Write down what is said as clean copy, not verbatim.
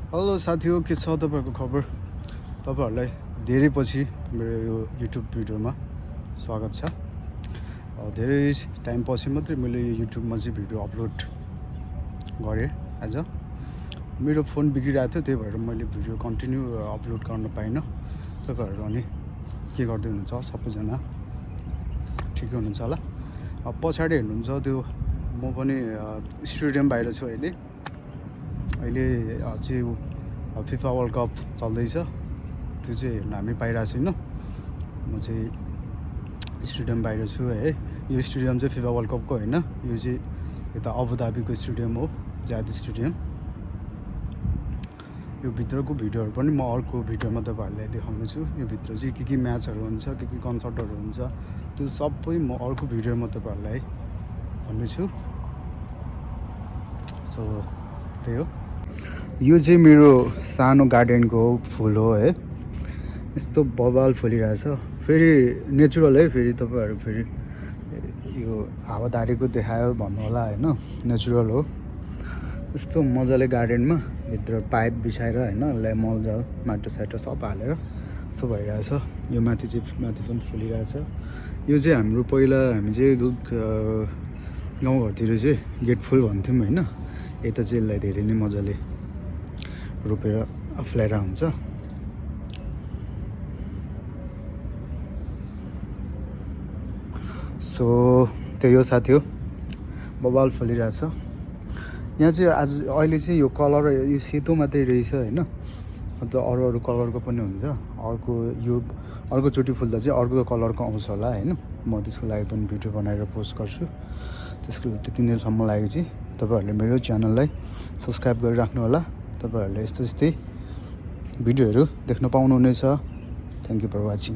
Hello साथीहरु, के छ तपाईहरुको खबर? तपाईहरुलाई धेरै पछि मेरो यो युट्युब भिडियोमा स्वागत छ। धेरै टाइम पछि मात्रै मैले यो युट्युबमा चाहिँ भिडियो अपलोड गरेँ आज। मेरो फोन बिग्रिरहेको थियो, त्यही भएर मैले भिडियो कन्टिन्यू अपलोड गर्न पाइनँ। तपाईहरु अनि के गर्दै हुनुहुन्छ? सबैजना ठिकै हुनुहुन्छ होला? पछाडि हेर्नुहुन्छ त्यो म पनि स्टेडियम बाहिर छु अहिले चाहिँ फिफा वर्ल्ड कप चल्दैछ, त्यो चाहिँ हेर्न हामी पाइरहेको छैनौँ। म चाहिँ स्टेडियम बाहिर छु है। यो स्टेडियम चाहिँ फिफा वर्ल्ड कपको होइन, यो चाहिँ यता अबुधाबीको स्टेडियम हो, जायद स्टेडियम। यो भित्रको भिडियोहरू पनि म अर्को भिडियोमा तपाईहरुलाई देखाउने छु। यो भित्र चाहिँ के म्याचहरू हुन्छ, के कन्सर्टहरू हुन्छ, त्यो सबै म अर्को भिडियोमा तपाईहरुलाई भन्ने छु। सो त्यही हो। यो चाहिँ मेरो सानो गार्डनको फुल हो है। यस्तो बबाल फुलिरहेछ, फेरि नेचुरल है। फेरि तपाईहरु फेरि यो हावादारीको देखायो भन्नु होला हैन, नेचुरल हो। यस्तो मजाले गार्डनमा भित्र पाइप बिछाएर हैन, मल जल माटो साटो सब हालेर यस्तो भइरहेछ। यो माथि पनि फुलिरहेछ। यो चाहिँ हाम्रो पहिला हामी चाहिँ गाउँघरतिर चाहिँ गेट फुल भन्थ्यौँ हैन। यता चाहिँ यसलाई धेरै नै मजाले रोपेर फुलाएर हुन्छ। सो त्यही हो साथी हो, बबाल फुलिरहेछ। यहाँ चाहिँ आज अहिले चाहिँ यो कलर यो सेतो मात्रै रहेछ हैन, अन्त अरू कलरको पनि हुन्छ। अर्कोचोटि फुल्दा चाहिँ अर्को कलरको आउँछ होला हैन। म त्यसको लागि पनि भिडियो बनाएर पोस्ट गर्छु। त्यसको त्यति नै सम्म लागि चाहिँ तपाईहरुले मेरो च्यानललाई सब्स्क्राइब गरिराख्नु होला। तपाईहरुले यस्तै भिडियोहरू देख्न पाउनुहुनेछ। Thank you for watching.